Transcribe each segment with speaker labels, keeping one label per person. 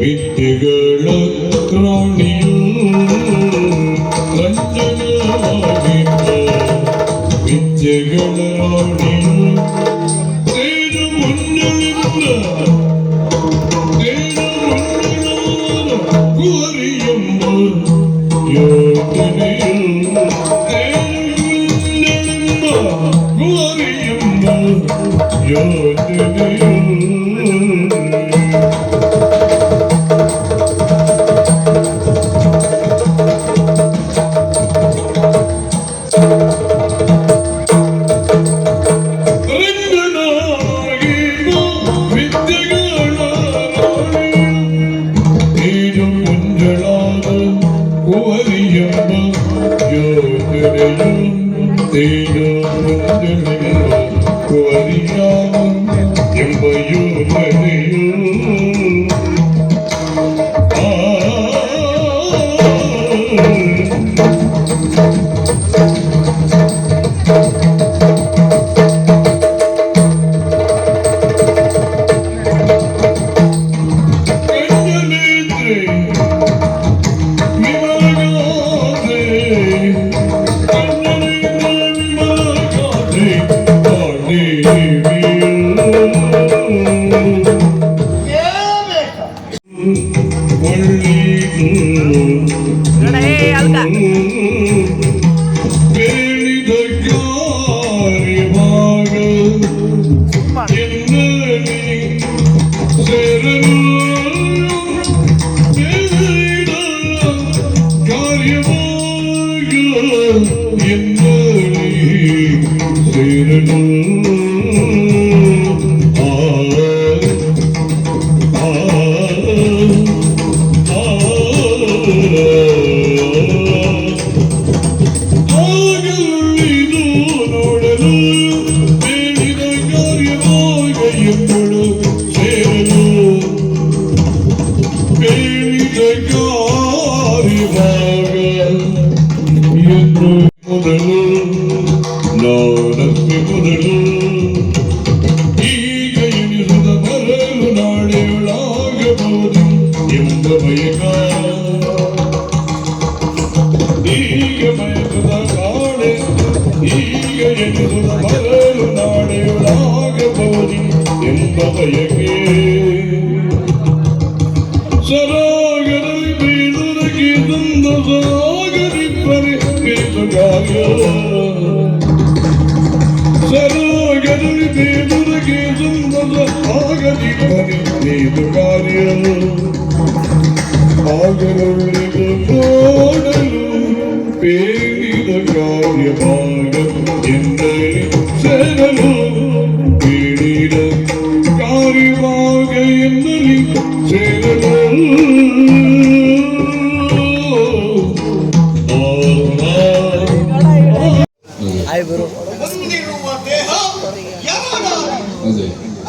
Speaker 1: ವಿದ್ಯೆಗಳ ರಾಣಿಯು ರಂಜನವಾಗಿದ್ದ ವಿದ್ಯೆಗಳ ರಾಣಿಯು ತೇರು ಮುಂಜಳಿಂದ ಕುವರಿಯೆಂಬ ಯೋಜನೆಯು ತೇರು ಮುಂಜಳಿಂದ ಕುವರಿಯೆಂಬ ಯೋಜನೆಯು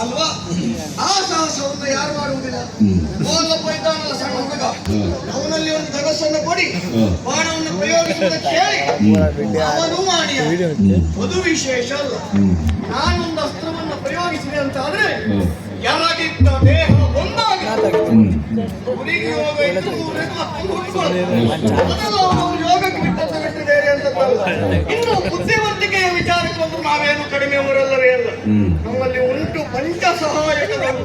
Speaker 2: ಅಲ್ವಾ? ಆ ಸಾಹಸವನ್ನು ಯಾರು ಮಾಡುವುದಿಲ್ಲ. ಹೋಗಪ್ಪ ಇದ್ದಾನಲ್ಲ ಸಣ್ಣ ಹುಡುಗ, ಅವನಲ್ಲಿ ಒಂದು ಧನಸ್ಸನ್ನು ಕೊಡಿ, ಬಾಣವನ್ನು ಪ್ರಯೋಗಿಸುವುದಕ್ಕೆ ಹೇಳಿ ಅವನು ಮಾಡಿ. ಅದು ವಿಶೇಷ ಅಲ್ಲ. ನಾನೊಂದು ಅಸ್ತ್ರವನ್ನು ಪ್ರಯೋಗಿಸಿದೆ ಅಂತ ಆದ್ರೆ ಯಾರಾಗಿದ್ದ ದೇಹ ಒಂದಾಗಿ ಗುರಿಗೆ ಯೋಗ ಇದ್ದು ಅದೆಲ್ಲ ಯೋಗಕ್ಕೆ ಬಿಟ್ಟದ್ದು ಬಿಟ್ಟಿದ್ದೇನೆ ಅಂತ. ಇನ್ನು ಬುದ್ಧಿವಂತಿಕೆಯ ವಿಚಾರಕ್ಕೆ ಬಂದ್ರು ನಾವೇನು ಕಡಿಮೆ ಅವರೆಲ್ಲವೇ ಅಲ್ಲ. ನಮ್ಮಲ್ಲಿ ಉಂಟು ಪಂಚ ಸಹಾಯಕಗಳು,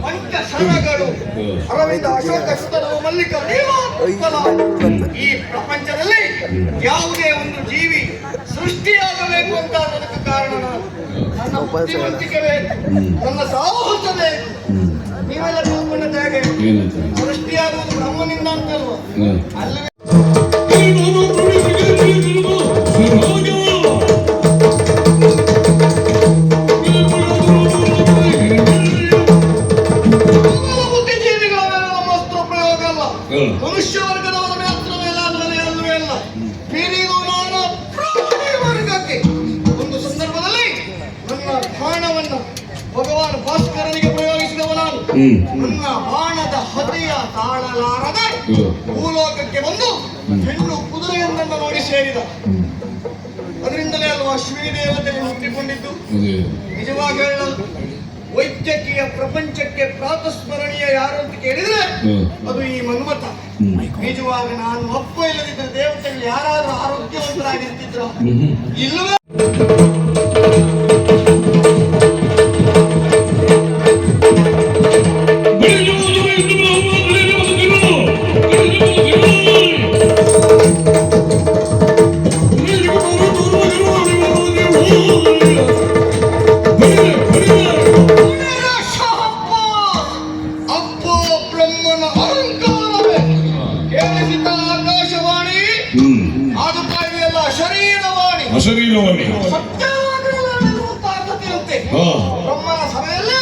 Speaker 2: ಪಂಚ ಶರಗಳು, ಅರವಿಂದ, ಅಶೋಕ, ಸುತರಾಮ, ಮಲ್ಲಿಕ, ಈ ಪ್ರಪಂಚದಲ್ಲಿ ಯಾವುದೇ ಒಂದು ಜೀವಿ ಸೃಷ್ಟಿಯಾಗಬೇಕು ಅಂತ ಅದಕ್ಕೆ ಕಾರಣ ನನ್ನ ಬುದ್ಧಿವಂತಿಕೆ ಬೇಕು, ನನ್ನ ಸಾಹಸ ಬೇಕು. ನೀವೆಲ್ಲ ತಿಳ್ಕೊಂಡದ್ದು ಹೇಗೆ? ಸೃಷ್ಟಿಯಾಗುವುದು ಬ್ರಹ್ಮನಿಂದ ಅಂತಲ್ವ? ಅಲ್ಲವೇ ಮನುಷ್ಯ ವರ್ಗದವರ ಮಾತ್ರ ಮೇಲಾದರೆ ಅಲ್ಲವೇ ಅಲ್ಲ, ಬೀರಿದು ನಾನು ಪ್ರಾಣಿ ವರ್ಗಕ್ಕೆ. ಒಂದು ಸಂದರ್ಭದಲ್ಲಿ ನನ್ನ ಬಾಣವನ್ನು ಭಗವಾನ್ ಭಾಸ್ಕರನಿಗೆ ಪ್ರಯೋಗಿಸಿದವ ನಾನು. ನನ್ನ ಬಾಣದ ಹೃದಯ ತಾಳಲಾರದೆ ಭೂಲೋಕಕ್ಕೆ ಬಂದು ಹೆಣ್ಣು ಕುದುರೆಯೊಂದನ್ನು ನೋಡಿ ಸೇರಿದ. ಅದರಿಂದಲೇ ಅಲ್ವಾ ಶ್ರೀ ದೇವತೆಗಳು ಹುಟ್ಟಿಕೊಂಡಿದ್ದು. ನಿಜವಾಗಿ ಹೇಳಲು ವೈದ್ಯಕೀಯ ಪ್ರಪಂಚಕ್ಕೆ ಪ್ರಾತಸ್ಮರಣೀಯ ಯಾರು ಅಂತ ಕೇಳಿದ್ರೆ ಅದು ಈ ಮನ್ಮಥ. ನಿಜವಾಗಿ ನಾನು ಒಪ್ಪ ಇಲ್ಲದಿದ್ದರೆ ದೇವತೆಗಳು ಯಾರಾದ್ರೂ ಆರೋಗ್ಯವಂತರಾಗಿರ್ತಿದ್ರ? ಇಲ್ಲವೇ.
Speaker 1: ಅಶರೀರವಾಣಿ
Speaker 2: ಬ್ರಹ್ಮನ ಸಭೆಯಲ್ಲಿ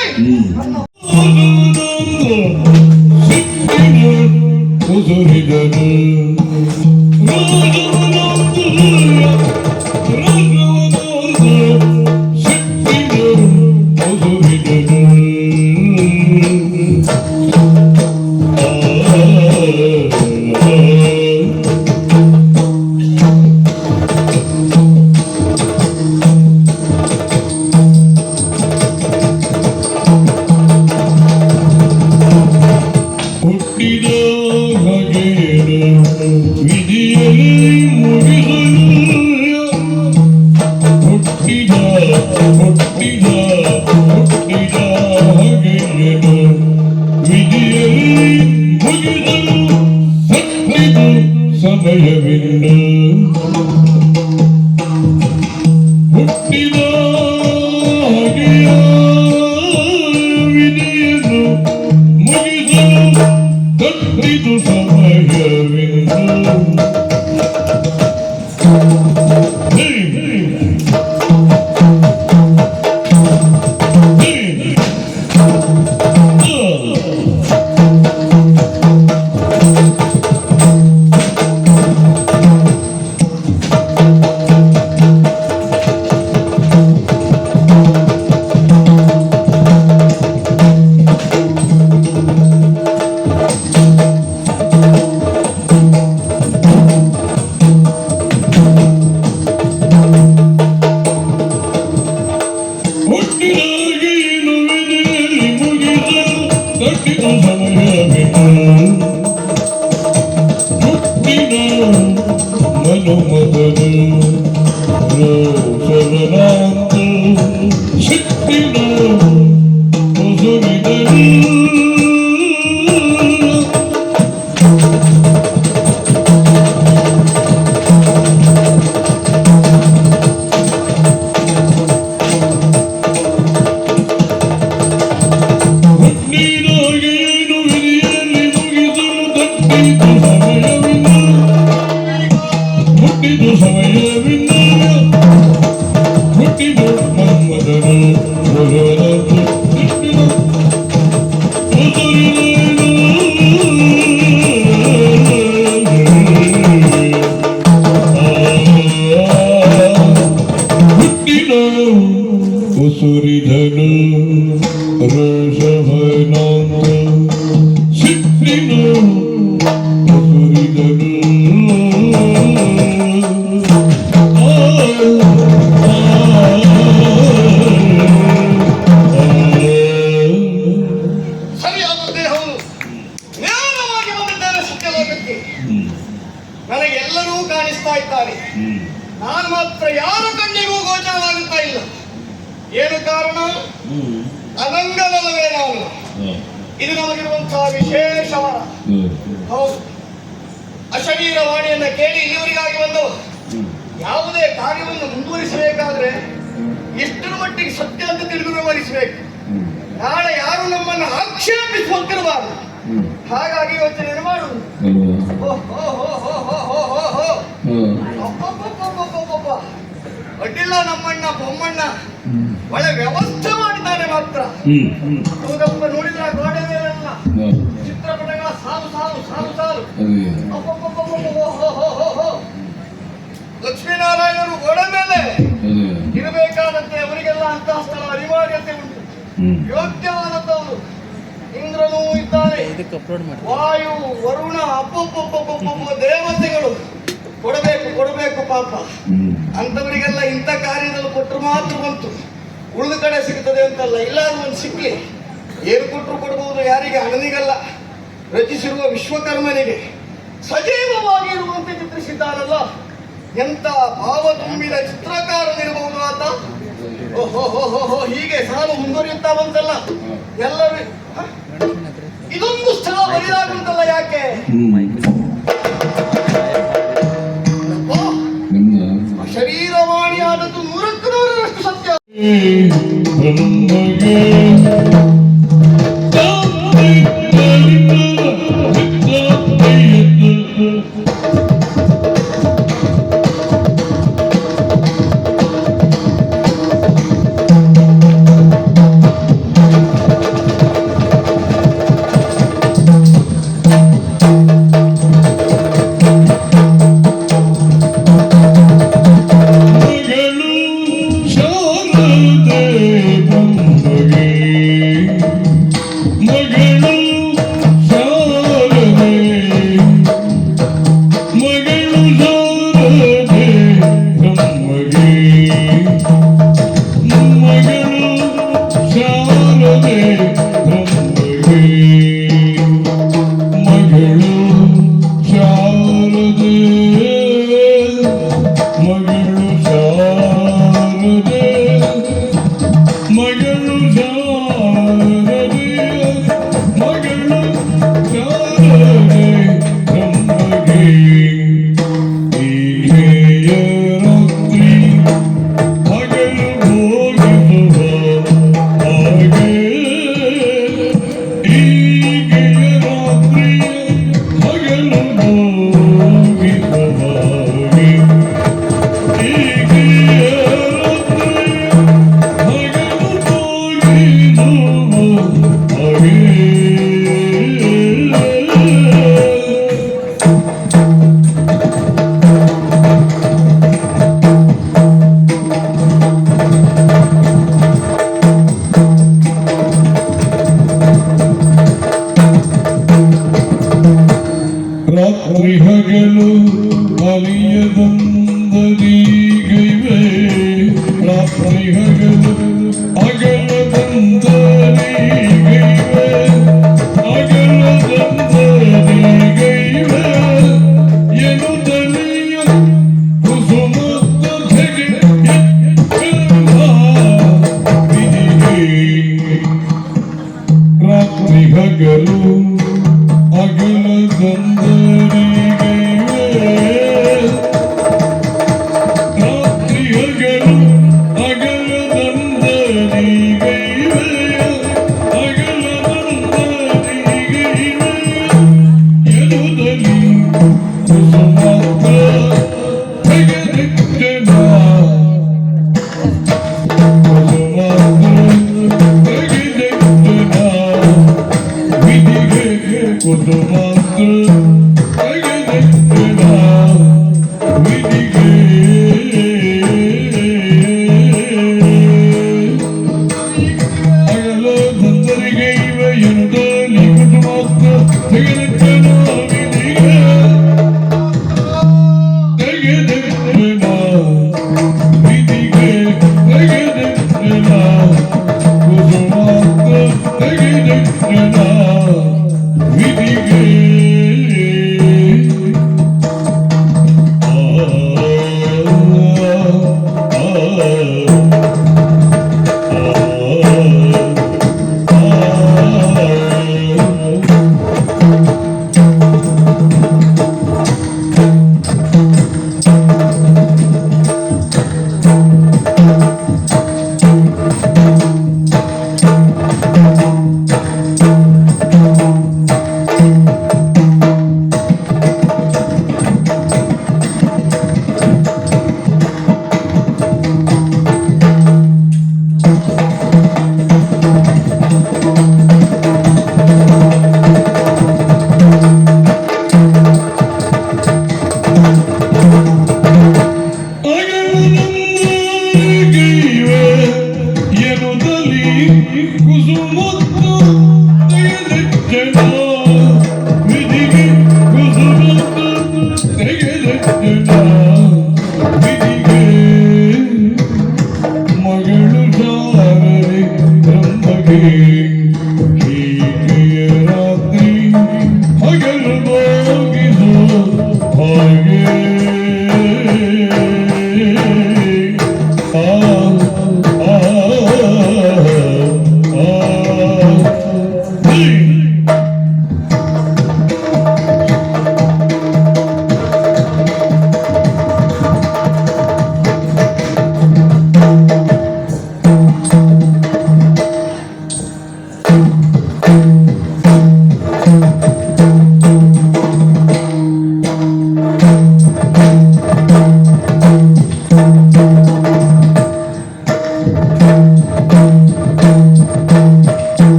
Speaker 2: ನಾನು ಮಾತ್ರ ಯಾರ ಕಣ್ಣಿಗೂ ಗೋಚರವಾಗುತ್ತಾ ಇಲ್ಲ. ಏನು ಕಾರಣ? ಅನಂಗನಲ್ಲವೇ ನಾನು. ಇದು ನಮಗಿರುವಂತಹ ವಿಶೇಷ ವರ. ಹೌದು, ಅಶರೀರ ವಾಣಿಯನ್ನ ಕೇಳಿ ಇಲ್ಲಿವರೆಗಾಗಿ ಬಂದವರು ಯಾವುದೇ ಕಾರ್ಯವನ್ನು ಮುಂದುವರಿಸಬೇಕಾದ್ರೆ ಎಷ್ಟರ ಮಟ್ಟಿಗೆ ಸತ್ಯ ಅಂತ ತಿಳಿದು ವ್ಯವಹರಿಸಬೇಕು. ನಾಳೆ ಯಾರು ನಮ್ಮನ್ನು ಆಕ್ಷೇಪಿಸುವಂತಿರಬಾರದು. ಹಾಗಾಗಿ ಯೋಚನೆ ಮಾಡುವುದು. ಅಡ್ಡಿಲ್ಲ, ನಮ್ಮಣ್ಣ ಬೊಮ್ಮಣ್ಣ ಒಳ್ಳೆ ವ್ಯವಸ್ಥೆ ಮಾಡಿದ್ದಾನೆ ಮಾತ್ರ. ಹೌದಪ್ಪ, ನೋಡಿದ್ರೆ ಗೋಡೆ ಮೇಲೆಲ್ಲ ಚಿತ್ರಪಟಗಳ ಸಾಲು ಸಾಲು ಸಾಲು ಸಾಲು. ಲಕ್ಷ್ಮೀನಾರಾಯಣರು ಗೋಡೆ ಮೇಲೆ ಇರಬೇಕಾದಂತೆ ಅವರಿಗೆಲ್ಲ ಅಂತಹ ಸ್ಥಳ ಅನಿವಾರ್ಯತೆ ಉಂಟು. ಯೋಗ್ಯವಾದದ್ದವರು ಇಂದ್ರನೂ ಇದ್ದಾನೆ, ವಾಯು ವರುಣ ಅಪ್ಪೊಬ್ಬೊಬ್ಬೊಬ್ಬೊಬ್ಬ ದೇವತೆಗಳು ಕೊಡಬೇಕು ಕೊಡಬೇಕು ಪಾಪ. ಅಂತವರಿಗೆಲ್ಲ ಇಂಥ ಕಾರ್ಯದಲ್ಲಿ ಕೊಟ್ಟರು ಮಾತ್ರ ಬಂತು. ಉಳಿದ ಕಡೆ ಸಿಗ್ತದೆ ಅಂತಲ್ಲ, ಇಲ್ಲಾದ್ರೂ ಒಂದು ಸಿಕ್ಲಿ. ಏನು ಕೊಟ್ಟರು ಕೊಡಬಹುದು, ಯಾರಿಗೆ? ಹಣನಿಗಲ್ಲ, ರಚಿಸಿರುವ ವಿಶ್ವಕರ್ಮನಿಗೆ. ಸಜೀವವಾಗಿ ಇರುವಂತೆ ಚಿತ್ರಿಸಿದ್ದಾರಲ್ಲ, ಎಂತ ಭಾವ ತುಂಬಿದ ಚಿತ್ರಕಾರನಿರಬಹುದು ಆತ. ಓಹೋ, ಹೀಗೆ ಸಾಲು ಮುಂದುವರಿಯುತ್ತಾ ಬಂತಲ್ಲ ಎಲ್ಲರೂ. ಇದೊಂದು ಸ್ಥಳ ಬರಿದಾಗುಂಟಲ್ಲ, ಯಾಕೆ? ಶರೀರವಾಣಿಯಾದದ್ದು 100% ಸತ್ಯ.
Speaker 1: ರಾತ್ರಿ ಹಗಲು ಅಲಿಯದಂದರಿಗೈವೆ, ರಾತ್ರಿ ಹಗಲು ಅಗಲದಂದರಿಗೈವೆ, ಅಗಲದಂದರಿಗೈವೆ ಎನ್ನುತ್ತಲಿಯ ಕುಸುಮದ ತೆಗೆ ರಾತ್ರಿ ಹಗಲು ತೆಗೆದ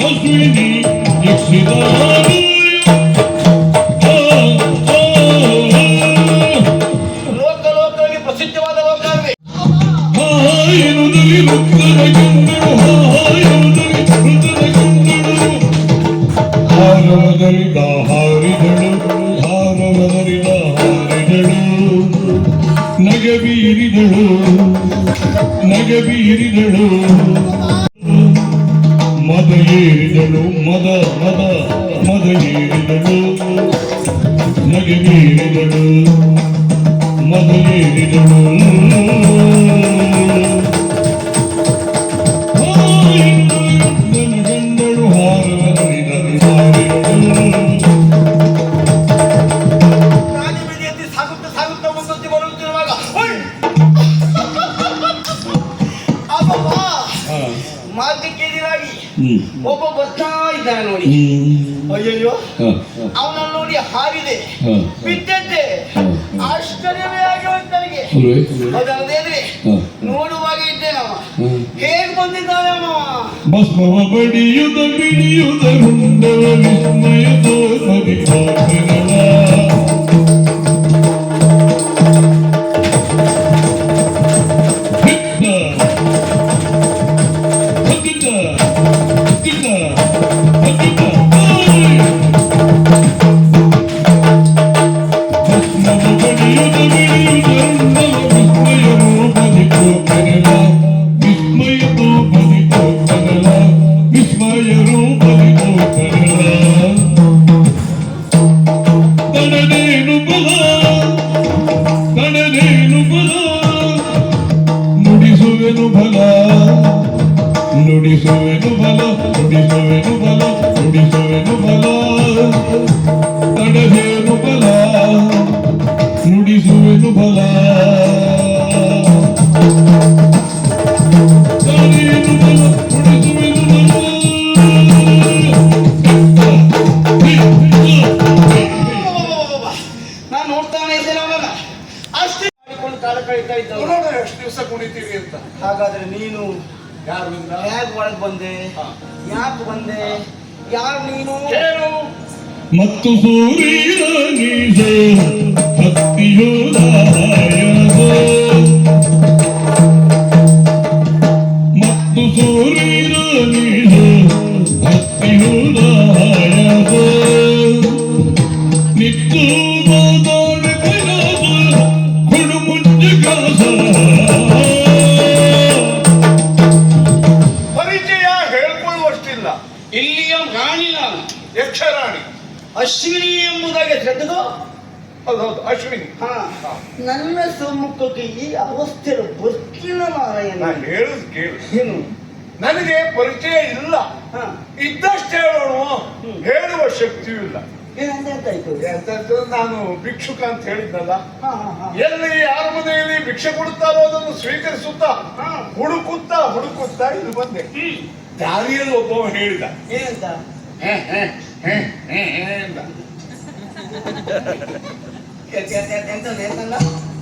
Speaker 1: ಅಶ್ವಿನಿ ಯಕ್ಷಿತ
Speaker 2: ಲೋಕಲೋಕಗಳಿಗೆ ಪ್ರಸಿದ್ಧವಾದ ಲೋಕ ಅಲ್ವೇ?
Speaker 1: ಹಾರವದರಿದ ಹಾರಿದಳು ಹಾರವದರಿದ ಹಾರಿದಳು ನಗಬೀರಿದಳು ನಗಬೀರಿದಳು ಮದ ಏರಿದಳು ಮದ ಮದ ಮದ ಏರಿದಳು ನಗಬೀರಿದಳು ಮದ ಏರಿದಳು ಗಂಡಳು ಹಾರವದರಿದಳು ಹಾರಿದಳು
Speaker 2: ರಾಜಬೀದಿಯಲ್ಲಿ ಸಾಗುತ್ತಾ ಸಾಗುತ್ತಾ ಮುಂದೊತ್ತಿ ಬರುತ್ತಿರುವಾಗ ಅಬ್ಬಬ್ಬ! ಮಾರ್ಗಕ್ಕೆ ಎದುರಾಗಿ ಒಬ್ಬ ಬರ್ತಾ ಇದ್ದಾನೆ ನೋಡಿ. ಅಯ್ಯಯ್ಯೋ, ಅವನನ್ನು ನೋಡಿ ಹಾರಿದೆ, ಬಿದ್ದದ್ದೆ. ಆಶ್ಚರ್ಯವೇ ಆಗಿ ಹೋಯ್ತು ನನಗೆ. ಅದಲ್ಲದೆ ನೋಡುವಾಗ ಇದ್ದೇನವ, ಹೇಗೆ ಬಂದಿದ್ದಾನೆ ಅವ?
Speaker 1: ಭಸ್ಮವ ಬಡಿಯುದ ಬಿಡಿಯುದ ರುಂಡವ ವಿಸ್ಮಯದ ಮದಿಪಾತ್ರಗಳ ನುಡಿಸುವೆನು ಬಲ ನುಡಿಸುವೆನು ಬಲ ನುಡಿಸುವೆನು ಬಲ ನುಡಿಸುವೆನು ಬಲ ತಡದೇನು ಬಲ ನುಡಿಸುವೆನು ಬಲ ತಡೇನು ಬಲ ನುಡಿಸುವೆನು
Speaker 2: ನಾನು ನೋಡ್ತಾನೆ ಇದ್ದೇನೆ ಅವನನ್ನ. ಅಷ್ಟೇ ಮಾಡಿಕೊಂಡು ಕಾಲ ಕಳೀತಾ ಇದ್ದವನು.
Speaker 3: ನೋಡೋಣ ಎಷ್ಟು ದಿವಸ ಕುಣಿತೀವಿ ಅಂತ.
Speaker 2: ಹಾಗಾದ್ರೆ ನೀನು
Speaker 3: ಯಾರಿಂದ
Speaker 2: ಹೇಗೆ ಒಳಗೆ ಬಂದೆ? ಯಾಕೆ ಬಂದೆ? ಯಾರು ನೀನು?
Speaker 3: ಹೇಳು.
Speaker 1: ಮತ್ತು ಸೂರ್ಯ ನೀಜ ಭಕ್ತಿಯೋದಾಯದ ಮತ್ತು ಸೂರ್ಯ ನೀಜ ಭಕ್ತಿಯೋದಾಯದ ನಿತ್ತು ಮಾತಾಡ ಕೊಡು ಮುಂಚೆ ಕಾಸ
Speaker 3: ಪರಿಚಯ ಹೇಳ್ಕೊಳ್ಳುವಷ್ಟಿಲ್ಲ.
Speaker 2: ಇಲ್ಲಿಯ ರಾಣಿ ನಾನು,
Speaker 3: ಯಕ್ಷರಾಣಿ.
Speaker 2: ಅಶ್ವಿನಿ ಎಂಬುದಾಗಿ ತೆಗೆದು
Speaker 3: ಹೌದೌದು, ಅಶ್ವಿನಿ.
Speaker 2: ನನ್ನ ಸಮ್ಮುಖಕ್ಕೆ ಈ ಅವಸ್ಥೆಯಲ್ಲಿ ಬರ್ತಿಲ್ಲ ನಾರಾಯಣ.
Speaker 3: ನಾನು ಹೇಳುದು ಕೇಳು.
Speaker 2: ಏನು?
Speaker 3: ನನಗೆ ಪರಿಚಯ ಇಲ್ಲ.
Speaker 2: ಹಾ,
Speaker 3: ಇದ್ದಷ್ಟೇ ಹೇಳೋಣ, ಹೇಳುವ ಶಕ್ತಿಯೂ ಇಲ್ಲ.
Speaker 2: ಏನಂತಾಯ್ತು?
Speaker 3: ಯಾಕಂದ್ರೆ ನಾನು ಭಿಕ್ಷುಕ ಅಂತ ಹೇಳಿದ್ನಲ್ಲ,
Speaker 2: ಹಾ ಹಾ ಹಾ.
Speaker 3: ಎಲ್ಲಿ ಯಾರ ಮನೆಯಲ್ಲಿ ಭಿಕ್ಷೆ ಕೊಡುತ್ತಾರೋ ಅದನ್ನು ಸ್ವೀಕರಿಸುತ್ತಾ ಹುಡುಕುತ್ತಾ ಹುಡುಕುತ್ತಾ ಇದು ಬಂದೆ. ದಾರಿಯಲ್ಲಿ ಒಬ್ಬವ ಹೇಳಿದ,
Speaker 2: ಏನಂತ?
Speaker 3: ಹೇ ಹೇ ಹೇ ಹೇ ಹೇ ಅಂತ.
Speaker 2: ಎಂತಂದ?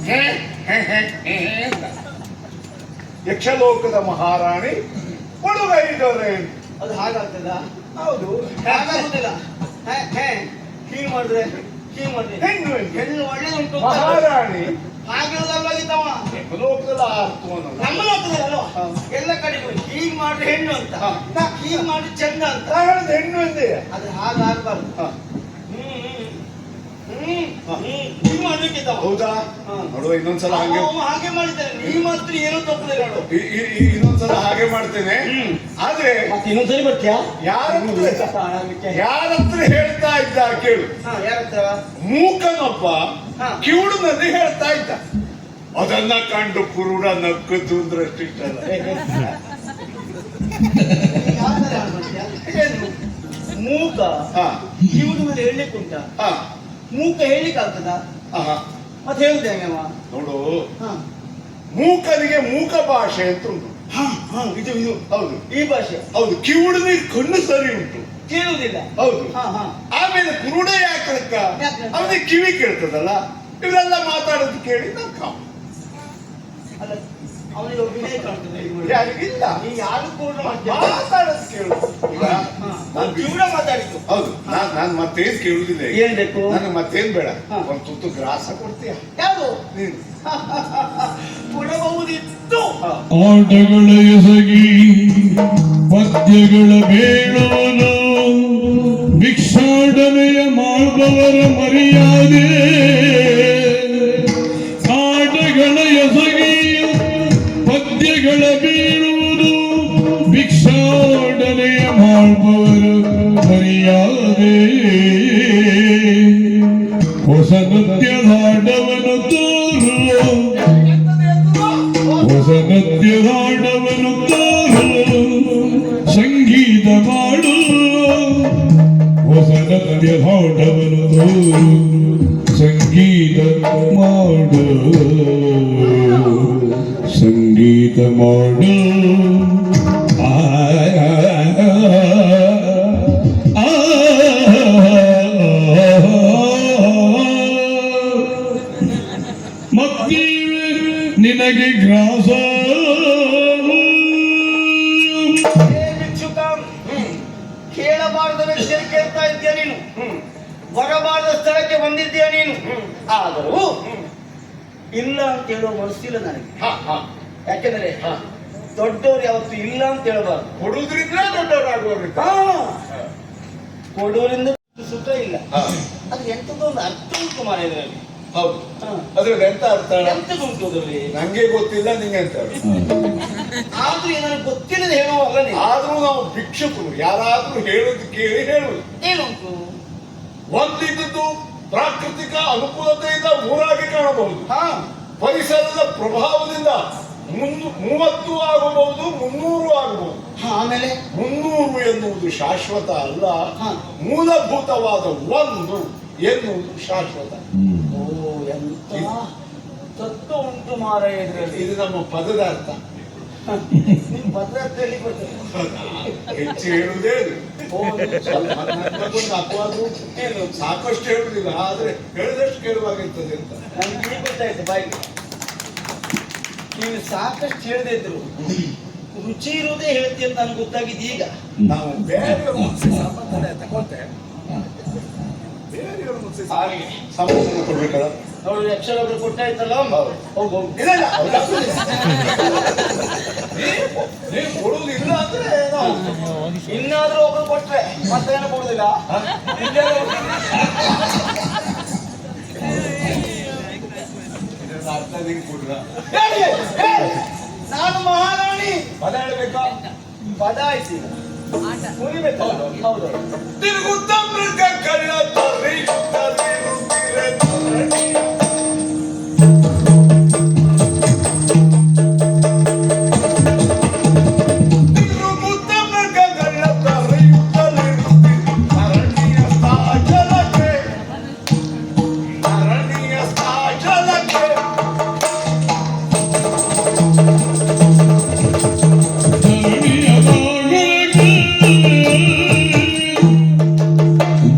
Speaker 3: ಹೇ ಹೇ ಹೇ ಹೇ ಹೇ ಅಂತ. ಯಕ್ಷಲೋಕದ ಮಹಾರಾಣಿ ಒಳಗೈದವರೇ.
Speaker 2: ಅದು ಹಾಗಾಗ್ತದ? ಹೌದು, ಹಾಗಾಗುದಿಲ್ಲ. ಹೀಗೆ ಮಾಡಿದ್ರೆ
Speaker 3: ಹೆಣ್ಣು
Speaker 2: ಹೆಣ್ಣು ಒಳ್ಳೇದುಂಟು
Speaker 3: ಮಹಾರಾಣಿ
Speaker 2: ಹಾಗೆಲ್ಲವಾಗಿದ್ದವ
Speaker 3: ಲೋಕದ ಅರ್ಥವನ್ನು
Speaker 2: ನಮ್ಮ ಲೋಕದಲ್ಲಿ ಅಲ್ವಾ ಎಲ್ಲ ಕಡೆಗೂ ಹೀಗೆ ಮಾಡ್ರೆ ಹೆಣ್ಣು ಅಂತ, ಹೀಗೆ ಮಾಡ್ರೆ ಚಂದ ಅಂತ.
Speaker 3: ಹೆಣ್ಣು ಎಂದೇ
Speaker 2: ಅದು ಹಾಗಾಗಬಾರ್ದು. ಹೀಗೆ ಮಾಡ್ಬೇಕಿದ್ದವ.
Speaker 3: ಹೌದಾ? ನೋಡುವ ಇನ್ನೊಂದ್ಸಲ
Speaker 2: ಹಾಗೆ ಮಾಡಿದ್ದೇನೆ. ನೀ ಮಾತ್ರ ಏನೋ ತಪ್ಪದೆ ನೋಡು.
Speaker 3: ಇನ್ನೊಂದ್ಸಲ ಹಾಗೆ ಮಾಡ್ತೇನೆ. ಆದ್ರೆ
Speaker 2: ಇನ್ನೊಂದ್ಸರಿ ಬರ್ತೀಯಾ?
Speaker 3: ಯಾರತ್ರ ಹೇಳ್ತಾ ಇದ್ದ ಕೇಳು.
Speaker 2: ಯಾರತ್ರ?
Speaker 3: ಮೂಕನೊಬ್ಬ ಕಿವುಡಿನಲ್ಲಿ ಹೇಳ್ತಾ ಇದ್ದ. ಅದನ್ನ ಕಂಡು ಕುರುಡ ನಕ್ಕದ್ದು ಅಂದ್ರೆ ಅಷ್ಟಿಷ್ಟಲ್ಲ.
Speaker 2: ಮೂಕ ಕಿವುಡು ಮೇಲೆ ಹೇಳಲಿಕ್ಕೆ ಉಂಟ? ಮೂಕ ಹೇಳಲಿಕ್ಕೆ ಆಗ್ತದ? ಮತ್ತೆ ಹೇಳುದು ಹೆಂಗವ?
Speaker 3: ನೋಡು, ಮೂಕನಿಗೆ ಮೂಕ ಭಾಷೆ ಅಂತ ಉಂಟು.
Speaker 2: ಇದು ಇದು
Speaker 3: ಹೌದು,
Speaker 2: ಈ ಭಾಷೆ
Speaker 3: ಹೌದು. ಕಿವುಡನಿಗೆ ಕಣ್ಣು ಸರಿ ಉಂಟು,
Speaker 2: ಕೇಳುವುದಿಲ್ಲ.
Speaker 3: ಹೌದು. ಆಮೇಲೆ ಕುರುಡ ಯಾಕಕ್ಕ ಅವನಿಗೆ ಕಿವಿ ಕೇಳ್ತದಲ್ಲ. ಇವರೆಲ್ಲ ಮಾತಾಡೋದು ಕೇಳಿ ನಕ್ಕ.
Speaker 2: ಅಲ್ಲ, ಅವನಿಗೆ ವಿನಯ ಕಾಣ್ತದೆ.
Speaker 3: ಯಾರಿಗಿಲ್ಲ,
Speaker 2: ನೀ ಯಾರು ಕೂಡ
Speaker 3: ಮಾತಾಡೋದು ಕೇಳು.
Speaker 2: ಕಿವುಡ ಮಾತಾಡಿತು.
Speaker 3: ಹೌದು, ನಾನು ಮತ್ತೇನ್ ಕೇಳುದಿಲ್ಲ.
Speaker 2: ಏನ್ ಬೇಕು
Speaker 3: ನನಗೆ ಮತ್ತೇನ್ ಬೇಡ. ಒಂದ್ ತುತ್ತು ಗ್ರಾಸ ಕೊಡ್ತೀಯ?
Speaker 2: ಯಾವುದು
Speaker 3: ನೀನು
Speaker 2: ಕೊಡಬಹುದಿತ್ತು.
Speaker 1: ಆಟಗಳ ಎಸಗಿ ಪದ್ಯಗಳ ಬೇಡವನು ಭಿಕ್ಷಾಟನೆಯ ಮಾಡುವವರ ಮರ್ಯಾದೆ. ಆಟಗಳ ಎಸಗಿ ಪದ್ಯಗಳ ಬೀಳುವುದು ಭಿಕ್ಷಾಟನೆಯ ಮಾಡುವವರ ಮರ್ಯಾದೆ. ಹೊಸ ನೃತ್ಯದಾಟವನ್ನು ತೋರು, ಹೊಸ ನೃತ್ಯದಾಟವನ್ನು ತೋರು, ಸಂಗೀತ ಮಾಡು. ಹೊಸ ನೃತ್ಯದಾಟವನ್ನು ತೋರು, ಸಂಗೀತ ಮಾಡು, ಸಂಗೀತ ಮಾಡು. ಮತ್ತೀವೆ ನಿನಗೆ ಗ್ರಾಸ.
Speaker 2: ಕೇಳಬಾರದ ವ್ಯಕ್ತಿಯನ್ನು ಕೇಳ್ತಾ ಇದ್ದೀಯ ನೀನು, ಬರಬಾರದ ಸ್ಥಳಕ್ಕೆ ಬಂದಿದ್ದೀಯ ನೀನು. ಆದರೂ ಇಲ್ಲ ಅಂತ ಹೇಳುವ ಮನಸ್ಸಿಲ್ಲ ನನಗೆ. ಯಾಕೆಂದ್ರೆ ದೊಡ್ಡವರು ಯಾವತ್ತು ಇಲ್ಲ ಅಂತ ಹೇಳಬಾರ್ದು.
Speaker 3: ಕೊಡುವುದ್ರಿಂದ ದೊಡ್ಡವರಾಗುವವರು.
Speaker 2: ಕೊಡುವುದರಿಂದ ಸುಖ ಇಲ್ಲ. ಅದು ಎಂತದೋ ಒಂದು ಅರ್ಥ ಉಂಟು ಮಾರ ಇದರಲ್ಲಿ.
Speaker 3: ಹೌದು, ಅದ್ರಲ್ಲಿ ಎಂತ ಅರ್ಥ?
Speaker 2: ಎಂತದುಂಟು ಅದರಲ್ಲಿ?
Speaker 3: ನಂಗೆ ಗೊತ್ತಿಲ್ಲ, ನಿಂಗೆ ಎಂತ?
Speaker 2: ಆದ್ರೂ ನನಗೆ ಗೊತ್ತಿಲ್ಲದೆ ಹೇಳುವಾಗ
Speaker 3: ಆದ್ರೂ ನಾವು ಭಿಕ್ಷುಕರು, ಯಾರಾದ್ರೂ ಹೇಳೋದು ಕೇಳಿ ಹೇಳುವುದು.
Speaker 2: ಏನುಂಟು?
Speaker 3: ಒಂದಿದ್ದು ಪ್ರಾಕೃತಿಕ ಅನುಕೂಲತೆಯಿಂದ ಮೂರಾಗಿ ಕಾಣಬಹುದು. ಪರಿಸರದ ಪ್ರಭಾವದಿಂದ 30 ಆಗಬಹುದು, 300 ಆಗಬಹುದು.
Speaker 2: ಆಮೇಲೆ
Speaker 3: 300 ಎನ್ನುವುದು ಶಾಶ್ವತ ಅಲ್ಲ, ಮೂಲಭೂತವಾದ 1 ಎನ್ನುವುದು ಶಾಶ್ವತ.
Speaker 2: ಓ, ಎಂತ ತತ್ವ ಉಂಟು ಮಾರ ಇದರಲ್ಲಿ.
Speaker 3: ಇದು ನಮ್ಮ ಪದದ ಅರ್ಥ.
Speaker 2: ನಿಮ್ ಭದ್ರತೆಯಲ್ಲಿ ಬರ್ತದೆ.
Speaker 3: ಹೆಚ್ಚು ಹೇಳುವುದೇ ಅಪವಾದ. ಸಾಕಷ್ಟು ಹೇಳುವುದಿಲ್ಲ, ಆದ್ರೆ ಹೇಳಿದಷ್ಟು ಕೇಳುವಾಗಿರ್ತದೆ ಅಂತ
Speaker 2: ನನಗೆ ಗೊತ್ತಾಯ್ತು ಬಾಯಿಗೆ. ನೀವು ಸಾಕಷ್ಟು ಹೇಳದೇ ಇದ್ರು ರುಚಿ ಇರುವುದೇ ಹೇಳ್ತಿ ಅಂತ ನನಗೆ ಗೊತ್ತಾಗಿದ್ದು ಈಗ.
Speaker 3: ನಾವು ಬೇರೆ ತಗೊಂಡೆ
Speaker 2: ಹಾಗೆ
Speaker 3: ಸಮರ್ಥನೆ ಕೊಡ್ಬೇಕಲ್ಲ.
Speaker 2: ನೋಡಿ, ಅಕ್ಷರ ಒಬ್ರು ಕೊಟ್ಟಾಯ್ತಲ್ಲ. ಹೋಗು
Speaker 3: ನೀವು ಕೊಡುವುದಿಲ್ಲ ಅಂದ್ರೆ
Speaker 2: ಇನ್ನಾದ್ರೂ ಒಬ್ರು ಕೊಟ್ರೆ ಮತ್ತೇನು ಕೊಡುದಿಲ್ಲ.
Speaker 3: ಅರ್ಥ ನಿಂಗೆ ಕೊಡ್ರ.
Speaker 2: ನಾನು ಮಹಾರಾಣಿ.
Speaker 3: ಪದ ಹೇಳ್ಬೇಕಾ?
Speaker 2: ಪದ ಆಯ್ತು, ಮುಗಿಬೇಕು. ಹೌದು.
Speaker 3: ತಿರುಗುತ್ತ ಮೃಗ ಕಳ್ಳ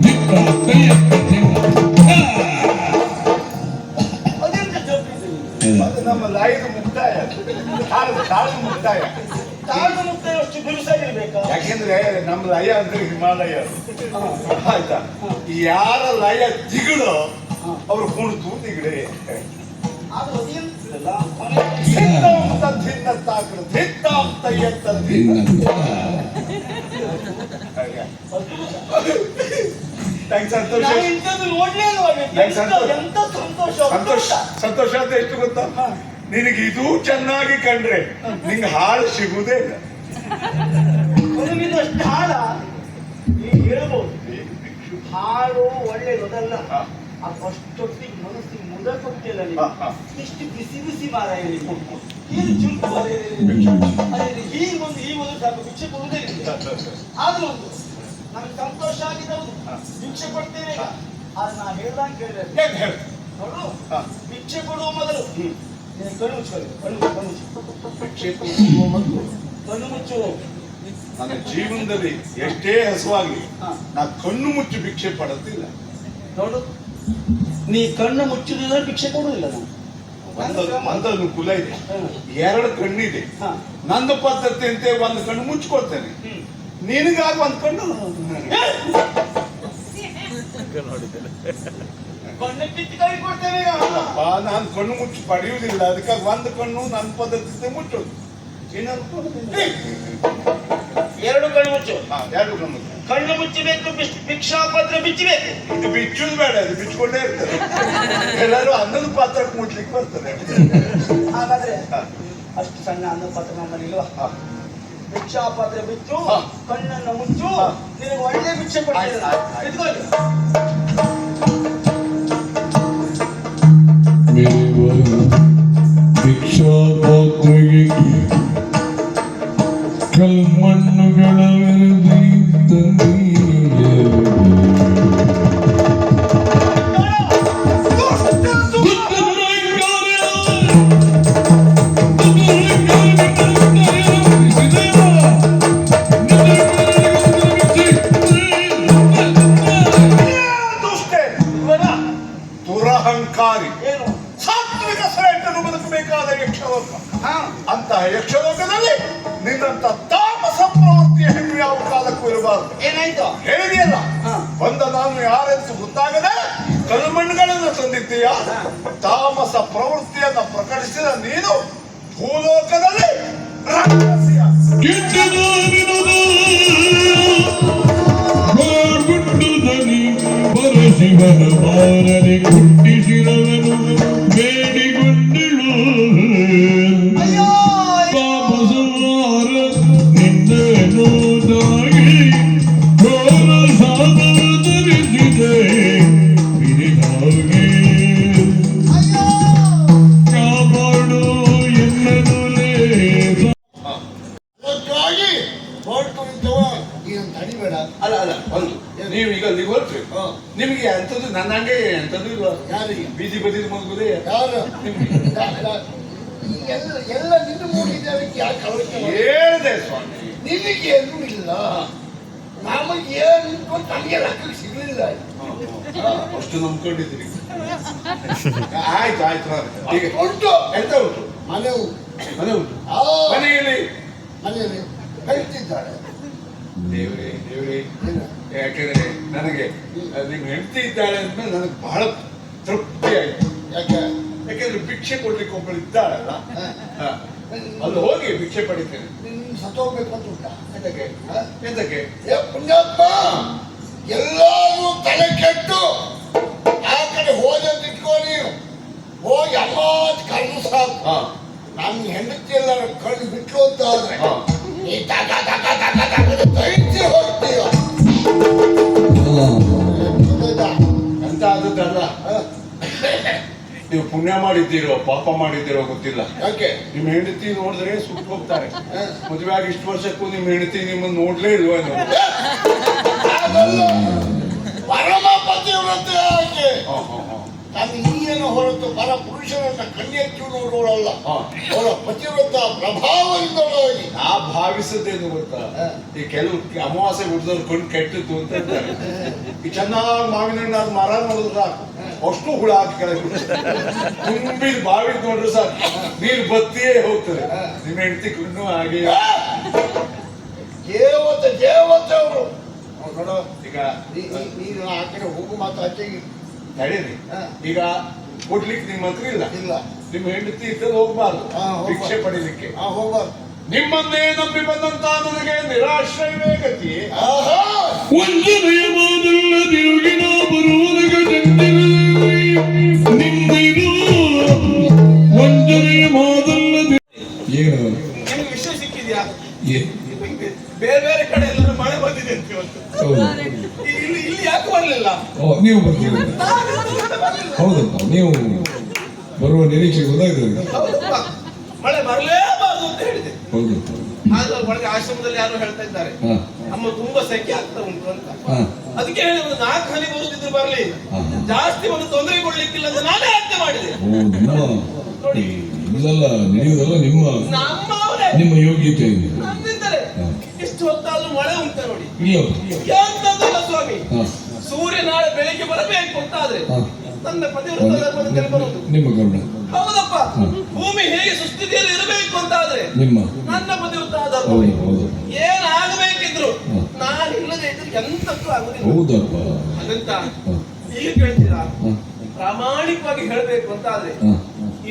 Speaker 1: ದಿಕ್ಕ
Speaker 3: ಹಿಮಾಲಯ.
Speaker 2: ತಾಳ್ಮೆ ಮುಕ್ತ ಅಷ್ಟು ಬಿರುಸಾಗಿರ್ಬೇಕಾ?
Speaker 3: ಯಾಕೆಂದ್ರೆ ನಮ್ಮ ಲಯ ಅಂದ್ರೆ ಹಿಮಾಲಯ. ಆಯ್ತಾ? ಯಾರ ಲಯ ದಿಗಳು ಅವ್ರು ಕುಣಿತು ದಿಗಡೆ
Speaker 2: ಆದ್ರೂ ಅದೇನಿಲ್ಲ
Speaker 3: ಸಿದ್ಧಾಂತ ಭಿನ್ನತಾಗ್ರ ಸಿದ್ಧಾಂತ ಎತ್ತ ಸಂತೋಷ.
Speaker 2: ನಾವು ಇಂಥದ್ದು ನೋಡ್ಲೇ ಇಲ್ವಾ?
Speaker 3: ನಂಗೆ ಸಂತೋಷ.
Speaker 2: ಎಂತ ಸಂತೋಷ
Speaker 3: ಸಂತೋಷ ಸಂತೋಷ ಅಂತ ಎಷ್ಟು ಗೊತ್ತಾ? ನಿನಗೆ ಇದು ಚೆನ್ನಾಗಿ ಕಂಡ್ರೆ ನಿಂಗೆ ಹಾಳು ಸಿಗುವುದೇ ಇಲ್ಲ.
Speaker 2: ನಿಮ್ಮಿಂದ ಅಷ್ಟು ಹಾಳ ನೀವು ಹೇಳ್ಬೋದು. ಹಾಳು ಒಳ್ಳೇದಲ್ಲ. ಆ ಅಷ್ಟೊತ್ತಿಗೆ ಮನಸ್ಸಿಗೆ ಮುದ ಕೊಟ್ಟಿಲ್ಲ ನೀವು. ಇಷ್ಟು ಬಿಸಿ ಬಿಸಿ ಮಾರಾಯ ನೀವು. ಏನು ಚುಂಟು ಹೀಗೊಂದು ಸಾಕು ಭಿಕ್ಷೆ ಕೊಡುವುದೇ ಇಲ್ಲ. ಆದ್ರೂ ಒಂದು ನಮ್ಗೆ ಸಂತೋಷ ಆಗಿದ್ದವು ಭಿಕ್ಷೆ ಕೊಡ್ತೇವೆ ಈಗ. ಆದ್ರೆ ನಾ ಹೇಳ್ದಂಗೆ ಕೇಳಿದ್ರೆ
Speaker 3: ಏನ್ ಹೇಳು?
Speaker 2: ನೋಡು, ಭಿಕ್ಷೆ ಕೊಡುವ ಮೊದಲು ನೀನು ಕಣ್ಣು ಮುಚ್ಕೊಳ್ಳಿ. ಕಣ್ಣು ಮುಚ್ಚು,
Speaker 3: ಭಿಕ್ಷೆ ಕೊಡುವ ಮೊದಲು
Speaker 2: ಕಣ್ಣು ಮುಚ್ಚು.
Speaker 3: ನನ್ನ ಜೀವನದಲ್ಲಿ ಎಷ್ಟೇ ಹಸುವಾಗಲಿ ನಾ ಕಣ್ಣು ಮುಚ್ಚಿ ಭಿಕ್ಷೆ ಪಡುತ್ತಿಲ್ಲ.
Speaker 2: ನೋಡು, ನೀ ಕಣ್ಣು ಮುಚ್ಚುದಿದ್ರೆ ಭಿಕ್ಷೆ ಕೊಡುವುದಿಲ್ಲ ನಾನು.
Speaker 3: ಒಂದೊಂದು ಕುಲ ಇದೆ, ಎರಡು ಕಣ್ಣಿದೆ. ನಂದು ಪದ್ಧತಿ ಅಂತೆ ಒಂದು ಕಣ್ಣು ಮುಚ್ಕೊಳ್ತೇನೆ. ನಿನಗಾಗಿ ಒಂದು ಕಣ್ಣು
Speaker 2: ಕಣ್ಣು ಕಿತ್ತು ಕೈ ಕೊಡ್ತೇವೆ ಈಗ.
Speaker 3: ನಾನು ಕಣ್ಣು ಮುಚ್ಚಿ ಪಡೆಯುವುದಿಲ್ಲ. ಅದಕ್ಕಾಗಿ ಒಂದು ಕಣ್ಣು ನನ್ನ ಪದ್ಧತಿ ಮುಚ್ಚೋದು.
Speaker 2: ಎರಡು ಕಣ್ಣು ಮುಚ್ಚು.
Speaker 3: ಎರಡು ಕಣ್ಣು
Speaker 2: ಕಣ್ಣು ಮುಚ್ಚಬೇಕು, ಭಿಕ್ಷಾ ಪಾತ್ರ ಬಿಚ್ಚಬೇಕು.
Speaker 3: ಇದು ಬಿಚ್ಚುದು ಬೇಡ, ಅದು ಬಿಚ್ಕೊಂಡೇ ಇರ್ತದೆ. ಎಲ್ಲರೂ ಅನ್ನದ ಪಾತ್ರಕ್ಕೆ ಮುಟ್ಲಿಕ್ಕೆ ಬರ್ತದೆ.
Speaker 2: ಹಾಗಾದ್ರೆ ಅಷ್ಟು ಸಣ್ಣ ಅನ್ನ ಪಾತ್ರ ನಮ್ಮಲ್ಲಿ ಇಲ್ವಾ? ಭಿಕ್ಷಾ ಪಾತ್ರೆ ಬಿಚ್ಚು, ಕಣ್ಣನ್ನು ಮುಚ್ಚು, ನಿನಗೆ ಒಳ್ಳೆ ಭಿಕ್ಷೆ ಕೊಡ್ತೇನೆ. ಇದ್ಕೊಳ್ಳಿ.
Speaker 1: ಭಿಕ್ಷಾ ಪಾತ್ರೆಗೆ ಕಲ್ಮಣ್ಣುಗಳ
Speaker 3: ದುರಹಂಕಾರಿ
Speaker 2: ಏನು
Speaker 3: ಸಾತ್ವಿಕ ಶ್ರೇಷ್ಠನು ಬದುಕಬೇಕಾದ ಯಕ್ಷಲೋಕ. ಅಂತಹ ಯಕ್ಷಲೋಕದಲ್ಲಿ ನಿನ್ನಂತ ತಾಮಸ ಪ್ರವೃತ್ತಿಯ ಹೆಣ್ಣು ಯಾವ ಕಾಲಕ್ಕೂ ಇರಬಾರದು.
Speaker 2: ಏನಾಯ್ತು?
Speaker 3: ಹೇಳಿದೆಯಲ್ಲ, ಬಂದ ನಾನು ಯಾರೆಂದು ಗೊತ್ತಾಗದೆ ಕಲ್ಮಣ್ಣುಗಳನ್ನು ತಂದಿದ್ದೀಯ. ತಾಮಸ ಪ್ರವೃತ್ತಿಯನ್ನ ಪ್ರಕಟಿಸಿದ ನೀನು ಭೂಲೋಕದಲ್ಲಿ ರಾಕ್ಷಸಿಯ.
Speaker 1: ಶಿವನ ಬಾರನೆ ಕುಟ್ಟಿಸಿರವನು ಬೇಡಿಗೊಂಡಿಳು ಪಾಪಸವಾರ ನಿನ್ನನು ತಾಗಿ ಘೋರ ಸಾಧವ ಧರಿಸಿದೆ ಬಿರಿದಾಗೆ ಕಾಪಾಡು ಎನ್ನದುಲೇ.
Speaker 3: ತಡಿಬೇಡ. ಅಲ್ಲ ಅಲ್ಲ ಒಂದು ನೀವು ಈಗ ಅಲ್ಲಿ ಹೊರಟ್ರಿ, ನಿಮಗೆ ಅಂಥದ್ದು ನನ್ನ ಹಂಗೆ ಅಂಥದ್ದು ಇಲ್ವಾ? ಯಾರಿಗೆ ಬೀದಿ ಬದಿದ ಮಗುದೇ ಯಾರು
Speaker 4: ಎಲ್ಲ ನಿನ್ನ ಮೂಡಿದ್ದೇವೆ.
Speaker 3: ಹೇಳಿದೆ ಸ್ವಾಮಿ,
Speaker 4: ನಿನಗೇನು ಇಲ್ಲ, ನಮಗೆ ಏನು ನಮಗೆ ಲೆಕ್ಕಕ್ಕೆ ಸಿಗಲಿಲ್ಲ.
Speaker 3: ಅಷ್ಟು ನಂಬ್ಕೊಂಡಿದ್ದೀರಿ. ಆಯ್ತು ಆಯ್ತು. ಈಗ
Speaker 4: ಉಂಟು,
Speaker 3: ಎಂತ ಉಂಟು?
Speaker 4: ಮನೆ ಉಂಟು.
Speaker 3: ಮನೆ ಉಂಟು. ಮನೆಯಲ್ಲಿ
Speaker 4: ಮನೆಯಲ್ಲಿ ಹೇಳ್ತಿದ್ದಾಳೆ.
Speaker 3: ದೇವ್ರೆ ದೇವ್ರೆ, ಯಾಕೆಂದ್ರೆ ನನಗೆ ನಿಮ್ಗೆ ಹೆಂಡತಿ ಇದ್ದಾಳೆ ಅಂದ್ಮೇಲೆ ನನಗೆ ಬಹಳ ತೃಪ್ತಿ ಆಯ್ತು. ಯಾಕೆಂದ್ರೆ ಭಿಕ್ಷೆ ಕೊಡ್ಲಿಕ್ಕೆ ಒಬ್ಬಳು ಇದ್ದಾಳಲ್ಲ, ಅಲ್ಲಿ ಹೋಗಿ ಭಿಕ್ಷೆ ಪಡಿತೇನೆ.
Speaker 4: ಸತ್ತೋಗ್ಬೇಕು ಅಂತ ಉಂಟ.
Speaker 3: ಎಂತಕ್ಕೆ ಎಂತಕ್ಕೆ?
Speaker 4: ಪುಣ್ಯಾತ್ಮ, ಎಲ್ಲರೂ ತಲೆ ಕೆಟ್ಟು ಆ ಕಡೆ ಹೋದಂತ ಇಟ್ಕೋ. ನೀನು ಹೋಗಿ ಅಮ್ಮ ಕಣ್ಣು ಸಾಕು. ನನ್ನ ಹೆಂಡತಿ ಎಲ್ಲ ಕಣ್ಣು ಬಿಟ್ಲು ಅಂತ ಆದ್ರೆ ನೀ ತಗ ತಗ ತಗ ತಗ ದೈತ್ಯ ಹೋಗ್ತೀಯ.
Speaker 3: ಅಂತ ಆದದ್ದಲ್ಲ, ನೀವು ಪುಣ್ಯ ಮಾಡಿದ್ದೀರೋ ಪಾಪ ಮಾಡಿದ್ದೀರೋ ಗೊತ್ತಿಲ್ಲ.
Speaker 4: ಯಾಕೆ?
Speaker 3: ನಿಮ್ಮ ಹೆಂಡತಿ ನೋಡಿದ್ರೆ ಸುಟ್ಟು ಹೋಗ್ತಾರೆ. ಮದುವೆ ಆಗಿ ಇಷ್ಟು ವರ್ಷಕ್ಕೂ ನಿಮ್ಮ ಹೆಂಡತಿ ನಿಮ್ಮನ್ನು ನೋಡ್ಲೇ ಇಲ್ವಾ?
Speaker 4: ಪರಮ ಪತಿವ್ರತೆ ಆಕೆ. ನಾನು ಈಯನ ಹೊರತು ಪರ ಪುರುಷರನ್ನ ಕಣ್ಣೆಚ್ಚು ನೋಡುವಳಲ್ಲ. ಅವಳ ಪತಿವ್ರತ ಪ್ರಭಾವದಿಂದಲೂ
Speaker 3: ಆ ಭಾವಿಸದೇನು ಗೊತ್ತಾ, ಈ ಕೆಲವು ಅಮಾವಾಸ್ಯೆ ಹುಟ್ಟಿದವ್ರು ಕೊಂಡು ಕೆಟ್ಟಿತ್ತು ಅಂತ ಹೇಳ್ತಾರೆ. ಈ ಚೆನ್ನಾಗಿ ಮಾವಿನ ಹಣ್ಣು ಅದು ಮರ ನೋಡಿದ್ರೆ ಸಾಕು ಅಷ್ಟು ಹುಳ ಹಾಕಿ ಕೆಳಗೆ ತುಂಬಿ ಬಾವಿ ನೋಡ್ರೆ ಸಾಕು ನೀರು ಬತ್ತಿಯೇ ಹೋಗ್ತದೆ. ನಿಮ್ಮ ಹೆಂಡತಿ ಕೊಂಡು ಹಾಗೆ
Speaker 4: ದೇವತೆ ಅವರು ನೋಡೋ.
Speaker 3: ಈಗ
Speaker 4: ನೀನು ಆ ಕಡೆ ಹೋಗು ಮಾತು ಆಚೆಗೆ
Speaker 3: ತಡೀರಿ. ಈಗ ಕೊಡ್ಲಿಕ್ಕೆ ನಿಮ್ಮ ಹತ್ರ ಇಲ್ಲ, ನಿಮ್ಮ ಹೆಂಡತಿ ಇದ್ದಲ್ಲಿ ಹೋಗ್ಬಾರ್ದು ಭಿಕ್ಷೆ ಪಡಿಲಿಕ್ಕೆ.
Speaker 4: ಹೋಗ್ಬಾರ್ದು.
Speaker 3: ನಿಮ್ಮನ್ನೇ ನಂಬಿ ಬಂದಂತ ನನಗೆ ನಿರಾಶ್ರಯವೇ ಗತಿ.
Speaker 1: ವಂಚನೆಯ ಮಾದಲ್ಲ ತಿರುಗಿನ ಬರುವುದಕ್ಕೆ ನಿಂದಿರು ವಂಚನೆಯ ಮಾದಲ್ಲ. ಏನು
Speaker 2: ನಿಮ್ಗೆ ವಿಷಯ ಸಿಕ್ಕಿದ್ಯಾ?
Speaker 1: ಏನು
Speaker 2: ಬೇರೆ ಬೇರೆ ಕಡೆ ಎಲ್ಲರೂ ಮಳೆ ಬಂದಿದೆ ಅಂತ ಇವತ್ತು. ಇಲ್ಲಿ ಯಾಕೆ ಬರ್ಲಿಲ್ಲ?
Speaker 1: ನೀವು ಬರ್ತೀರಿ? ಹೌದಪ್ಪ, ನೀವು ಬರುವ ನಿರೀಕ್ಷೆ ಗೊತ್ತಾಗ್ತದೆ.
Speaker 2: ಹೌದಪ್ಪ, ಮಳೆ ಬರಲೇಬಾರದು ಅಂತ ಹೇಳಿದೆ.
Speaker 1: ಹೌದು.
Speaker 2: ಆದ್ರೆ ಒಳಗೆ ಆಶ್ರಮದಲ್ಲಿ ಯಾರು ಹೇಳ್ತಾ ಇದ್ದಾರೆ ಅಮ್ಮ ತುಂಬಾ ಸೆಕೆ ಆಗ್ತಾ ಉಂಟು ಅಂತ. ಅದಕ್ಕೆ ಹೇಳಿ ಒಂದು 4 ಹನಿ ಬರುದಿದ್ರೆ ಬರ್ಲಿ, ಜಾಸ್ತಿ ಒಂದು ತೊಂದರೆ ಕೊಡ್ಲಿಕ್ಕಿಲ್ಲ ಅಂತ ನಾನೇ ಆಜ್ಞೆ ಮಾಡಿದೆ.
Speaker 1: ಇದೆಲ್ಲ ನಡೆಯುವುದಲ್ಲ ನಿಮ್ಮ ಯೋಗ್ಯತೆ.
Speaker 2: ನನ್ನಿಂದಲೇ ಇಷ್ಟು ಹೊತ್ತಾದ್ರೂ ಮಳೆ ಉಂಟ ನೋಡಿ.
Speaker 1: ಇಲ್ಲ
Speaker 2: ಎಂತದಲ್ಲ ಸ್ವಾಮಿ, ಸೂರ್ಯ ನಾಳೆ ಬೆಳಿಗ್ಗೆ ಬರಬೇಕು ಅಂತ ಆದ್ರೆ ನನ್ನ ಪತಿವ್ರತ ಧರ್ಮದ ನೆನಪರುವುದು.
Speaker 1: ನಿಮ್ಮ ಕರುಣ.
Speaker 2: ಹೌದಪ್ಪ, ಭೂಮಿ ಹೇಗೆ ಸುಸ್ಥಿತಿಯಲ್ಲಿ ಇರಬೇಕು ಅಂತ ಆದ್ರೆ ನನ್ನ ಪತಿವ್ರತ ಧರ್ಮ. ಏನಾಗಬೇಕಿದ್ರು ನಾನು ಇಲ್ಲದೆ ಇದ್ರೆ ಎಂತಕ್ಕೂ ಆಗುದಿಲ್ಲ.
Speaker 1: ಹೌದಪ್ಪ.
Speaker 2: ಅದಂತ ಈಗ ಕೇಳ್ತೀರಾ? ಪ್ರಾಮಾಣಿಕವಾಗಿ ಹೇಳ್ಬೇಕು ಅಂತ ಆದ್ರೆ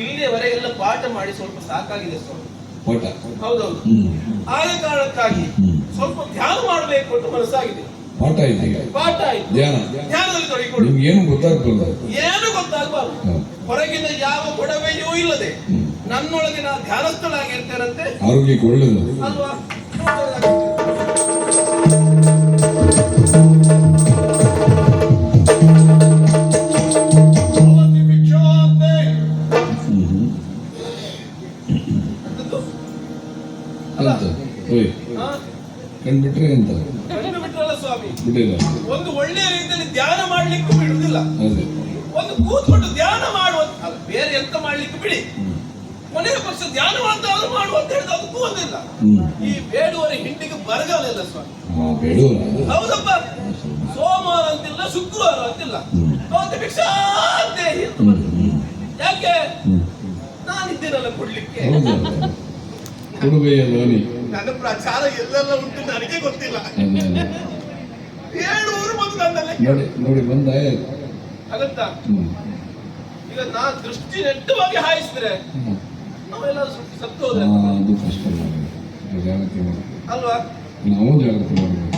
Speaker 2: ಇಲ್ಲಿಯವರೆಗೆಲ್ಲ ಪಾಠ ಮಾಡಿ ಸ್ವಲ್ಪ ಸಾಕಾಗಿದೆ ಸ್ವಾಮಿ.
Speaker 1: ಪಾಠ?
Speaker 2: ಹೌದೌದು. ಆದ ಕಾರಣಕ್ಕಾಗಿ ಸ್ವಲ್ಪ ಧ್ಯಾನ ಮಾಡಬೇಕು ಅಂತ ಮನಸ್ಸಾಗಿದೆ.
Speaker 1: ಪಾಠ ಆಯ್ತು,
Speaker 2: ಪಾಠ ಆಯ್ತು, ಧ್ಯಾನದಲ್ಲಿ ತೊಡಗಿಕೊಳ್ಳಿ.
Speaker 1: ಏನು ಗೊತ್ತಾಗ್ತದೆ?
Speaker 2: ಏನು ಗೊತ್ತಾಗಬಾರ್ದು. ಹೊರಗಿನ ಯಾವ ಗೊಡವೆಯೂ ಇಲ್ಲದೆ ನನ್ನೊಳಗೆ ನಾನು ಧ್ಯಾನಸ್ಥಳಾಗಿರ್ತೇನಂತೆ.
Speaker 1: ಆರೋಗ್ಯಕ್ಕೆ ಒಳ್ಳೆಯದು
Speaker 2: ಅಲ್ವಾ?
Speaker 1: ಕಂಡ್ಬಿಟ್ರೆ ಎಂತ
Speaker 2: ಬಿಟ್ರಲ್ಲ ಸ್ವಾಮಿ,
Speaker 1: ಬಿಟ್ಟಿಲ್ಲ.
Speaker 2: ಒಂದು ಒಳ್ಳೆಯ ರೀತಿಯಲ್ಲಿ ಧ್ಯಾನ ಮಾಡ್ಲಿಕ್ಕೂ ಬಿಡುದಿಲ್ಲ.
Speaker 1: ಅದೇ
Speaker 2: ಒಂದು ಕೂತ್ಕೊಂಡು ಧ್ಯಾನ ಮಾಡುವ, ಬೇರೆ ಎಂತ ಮಾಡ್ಲಿಕ್ಕೆ ಬಿಡಿ, ಕೊನೆಯ ಪಕ್ಷ ಧ್ಯಾನ ಮಾಡ್ತಾದ್ರೂ ಮಾಡುವಂತ ಹೇಳಿದ್ರೆ ಅದಕ್ಕೂ ಒಂದಿಲ್ಲ. ಈ ಬೇಡುವರ ಹಿಂಡಿಗೆ ಬರಗಾಲ ಇಲ್ಲ ಸ್ವಾಮಿ. ಹೌದಪ್ಪ, ಸೋಮವಾರ ಅಂತಿಲ್ಲ, ಶುಕ್ರವಾರ ಅಂತಿಲ್ಲ, ಅವತ್ತು ಭಿಕ್ಷಾಂದೇಹಿ ಅಂತ ಬಂದಿದೆ. ಯಾಕೆ? ನಾನಿದ್ದೇನಲ್ಲ ಕೊಡ್ಲಿಕ್ಕೆ. ನನ್ನ ಪ್ರಚಾರ ಎಲ್ಲೆಲ್ಲ ಉಂಟು ನನಗೆ ಗೊತ್ತಿಲ್ಲ. 7 ಊರು ಬಂದು ನನ್ನಲ್ಲಿ
Speaker 1: ನೋಡಿ ಬಂದ
Speaker 2: ಹಾಗಂತ. ಈಗ ನಾ ದೃಷ್ಟಿ ನೆಟ್ಟವಾಗಿ ಹಾಯಿಸಿದ್ರೆ ನಾವೆಲ್ಲ ಸತ್ತು ಹೋದ್ರೆ ಅಲ್ವಾ?
Speaker 1: ನಾವು ಜಾಗ್ರತೆ ಮಾಡಬೇಕು.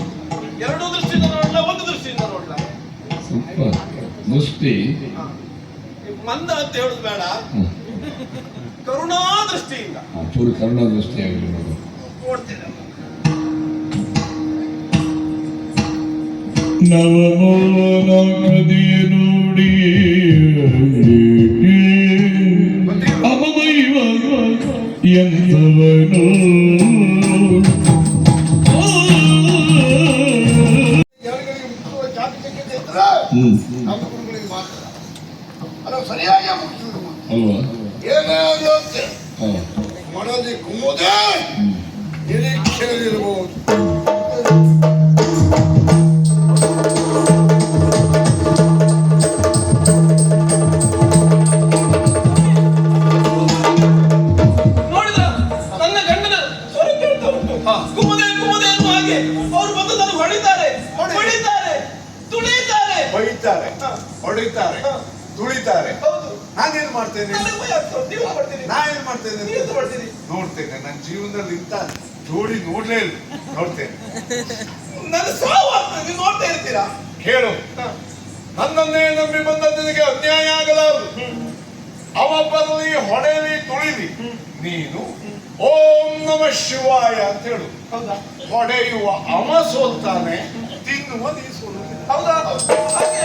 Speaker 2: 2 ದೃಷ್ಟಿಯಿಂದ ನೋಡ್ಲಾ, ಒಂದು ದೃಷ್ಟಿಯಿಂದ ನೋಡ್ಲಾ?
Speaker 1: ಸ್ವಲ್ಪ ದೃಷ್ಟಿ
Speaker 2: ಮಂದ ಅಂತ ಹೇಳುದು ಬೇಡ, ಕರುಣಾ ದೃಷ್ಟಿಯಿಂದ
Speaker 1: ಚೂರು ಕರುಣಾ ದೃಷ್ಟಿ ಆಗಲಿ
Speaker 2: ನೋಡ್ತೇನೆ.
Speaker 1: ನವಮೋಹನ ಕದಿಯ ನೋಡಿ ಅಮಮೈವ ಎಂತವನು
Speaker 4: ನಮ್ಮ ಗುರುಗಳಿಗೆ ಮಾತ್ರ ಅದು ಸರಿಯಾಗಿ
Speaker 1: ಅಲ್ವಾ?
Speaker 4: ಏನಾದ್ರು ಮನದಿ ಕುಮ್ಮುದೇ ನಿರೀಕ್ಷೆಯಲ್ಲಿರಬಹುದು.
Speaker 2: ನೋಡಿದ್ರ ನನ್ನ ಗಂಡನ ಸ್ವರ ಕೇಳ್ತಾ ಉಂಟು, ಕುಮ್ಮದೆ ಕುಮ್ಮದೆ ಅನ್ನುವ ಹಾಗೆ. ಅವರು ಬಂದು ನನಗೆ ಹೊಡಿತಾರೆ, ಹೊಡಿತಾರೆ, ತುಳಿತಾರೆ,
Speaker 3: ಬೈತಾರೆ, ಹೊಡಿತಾರೆ, ತುಳಿತಾರೆ.
Speaker 2: ಹೌದು.
Speaker 3: ನಾನೇನ್ ಮಾಡ್ತೇನೆ?
Speaker 2: ನೀವು ಮಾಡ್ತೀರಿ,
Speaker 3: ನಾನೇನ್ ಮಾಡ್ತೇನೆ?
Speaker 2: ನೀವು ಮಾಡ್ತೀರಿ.
Speaker 3: ನೋಡ್ತೇನೆ. ನನ್ನ ಜೀವನದಲ್ಲಿ ಇಂತ ಜೋಡಿ ನೋಡ್ಲೇ ಇಲ್ಲ. ನೋಡ್ತೇನೆ.
Speaker 2: ನನ್ನ ಸಾವು ಆಗ್ತದೆ, ನೀವು ನೋಡ್ತಾ ಇರ್ತೀರಾ?
Speaker 3: ಕೇಳು, ನನ್ನನ್ನೇ ನಂಬಿ ಬಂದ ನಿನಗೆ ಅನ್ಯಾಯ ಆಗಲಾರದು. ಅವ ಬರಲಿ, ಹೊಡೆಯಲಿ, ತುಳಿಲಿ, ನೀನು ಓಂ ನಮ ಶಿವಾಯ ಅಂತ ಹೇಳು.
Speaker 2: ಹೌದಾ?
Speaker 3: ಹೊಡೆಯುವ ಅವ ಸೋಲ್ತಾನೆ, ತಿನ್ನುವ ನೀ ಸೋಲು.
Speaker 2: ಹೌದಾ? ಹಾಗೆ